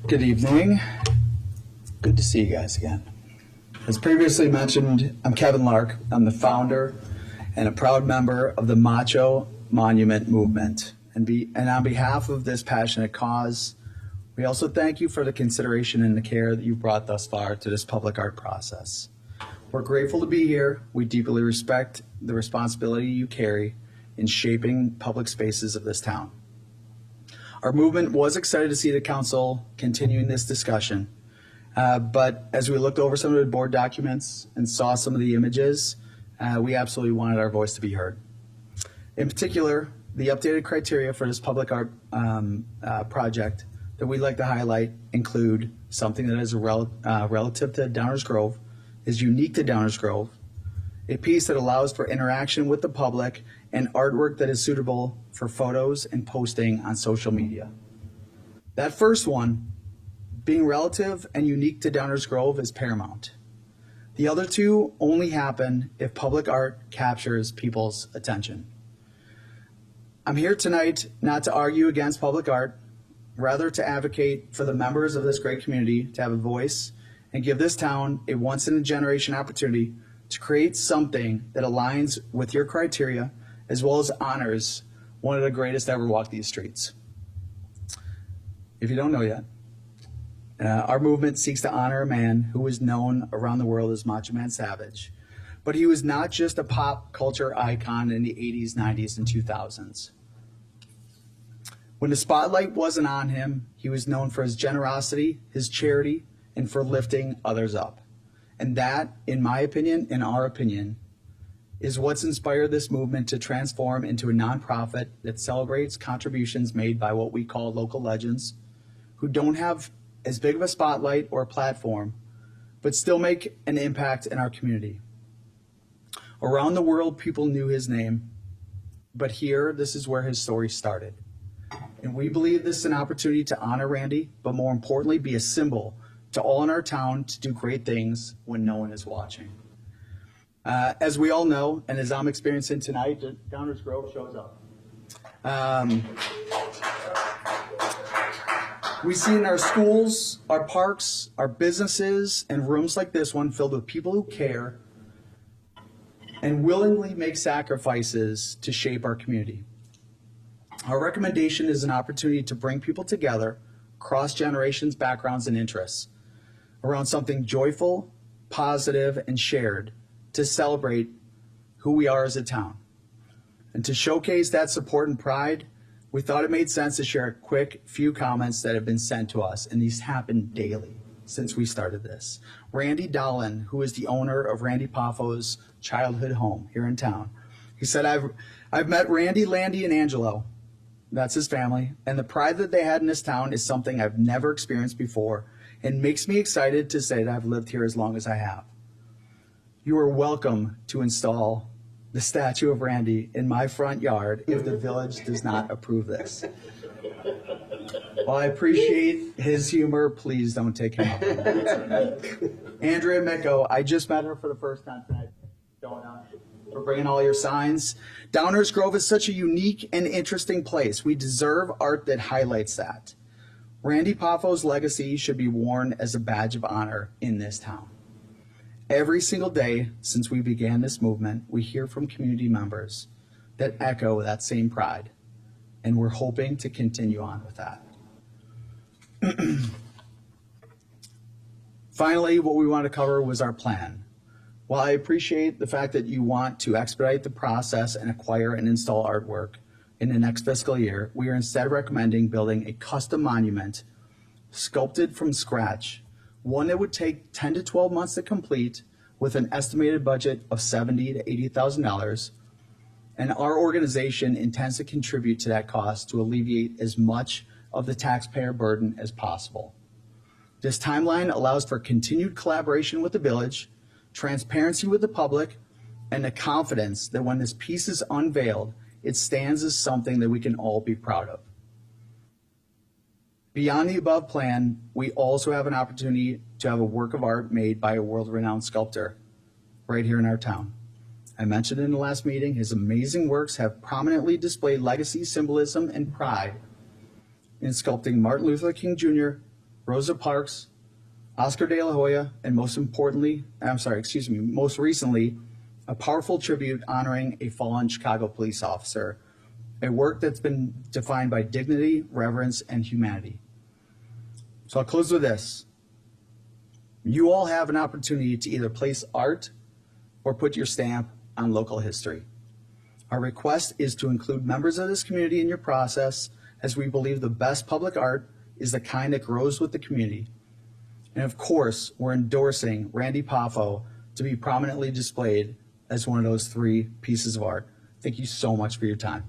Good evening. Good to see you guys again. As previously mentioned, I'm Kevin Lark. I'm the founder and a proud member of the Macho Monument Movement. And on behalf of this passionate cause, we also thank you for the consideration and the care that you've brought thus far to this public art process. We're grateful to be here. We deeply respect the responsibility you carry in shaping public spaces of this town. Our movement was excited to see the council continuing this discussion, but as we looked over some of the board documents and saw some of the images, we absolutely wanted our voice to be heard. In particular, the updated criteria for this public art project that we'd like to highlight include something that is relative to Downers Grove, is unique to Downers Grove, a piece that allows for interaction with the public, and artwork that is suitable for photos and posting on social media. That first one, being relative and unique to Downers Grove, is paramount. The other two only happen if public art captures people's attention. I'm here tonight not to argue against public art, rather to advocate for the members of this great community to have a voice and give this town a once-in-a-generation opportunity to create something that aligns with your criteria as well as honors one of the greatest to ever walk these streets. If you don't know yet, our movement seeks to honor a man who was known around the world as Macho Man Savage, but he was not just a pop culture icon in the 80s, 90s, and 2000s. When the spotlight wasn't on him, he was known for his generosity, his charity, and for lifting others up. And that, in my opinion, in our opinion, is what's inspired this movement to transform into a nonprofit that celebrates contributions made by what we call local legends, who don't have as big of a spotlight or platform, but still make an impact in our community. Around the world, people knew his name, but here, this is where his story started. And we believe this is an opportunity to honor Randy, but more importantly, be a symbol to all in our town to do great things when no one is watching. As we all know, and as I'm experiencing tonight, Downers Grove shows up. We see in our schools, our parks, our businesses, and rooms like this one filled with people who care and willingly make sacrifices to shape our community. Our recommendation is an opportunity to bring people together, cross generations, backgrounds, and interests, around something joyful, positive, and shared to celebrate who we are as a town. And to showcase that support and pride, we thought it made sense to share a quick few comments that have been sent to us, and these happen daily since we started this. Randy Dolan, who is the owner of Randy Paffo's childhood home here in town, he said, I've met Randy, Landy, and Angelo. That's his family, and the pride that they had in this town is something I've never experienced before and makes me excited to say that I've lived here as long as I have. You are welcome to install the statue of Randy in my front yard if the village does not approve this. While I appreciate his humor, please don't take him up on that. Andrea Micco, I just met her for the first time tonight. For bringing all your signs. Downers Grove is such a unique and interesting place. We deserve art that highlights that. Randy Paffo's legacy should be worn as a badge of honor in this town. Every single day since we began this movement, we hear from community members that echo that same pride, and we're hoping to continue on with that. Finally, what we want to cover was our plan. While I appreciate the fact that you want to expedite the process and acquire and install artwork in the next fiscal year, we are instead recommending building a custom monument sculpted from scratch, one that would take 10 to 12 months to complete with an estimated budget of $70,000 to $80,000. And our organization intends to contribute to that cost to alleviate as much of the taxpayer burden as possible. This timeline allows for continued collaboration with the village, transparency with the public, and the confidence that when this piece is unveiled, it stands as something that we can all be proud of. Beyond the above plan, we also have an opportunity to have a work of art made by a world-renowned sculptor right here in our town. I mentioned in the last meeting, his amazing works have prominently displayed legacy, symbolism, and pride in sculpting Martin Luther King Jr., Rosa Parks, Oscar de la Hoya, and most recently, a powerful tribute honoring a fallen Chicago police officer, a work that's been defined by dignity, reverence, and humanity. So I'll close with this. You all have an opportunity to either place art or put your stamp on local history. Our request is to include members of this community in your process, as we believe the best public art is the kind that grows with the community. And of course, we're endorsing Randy Poffo to be prominently displayed as one of those 3 pieces of art. Thank you so much for your time.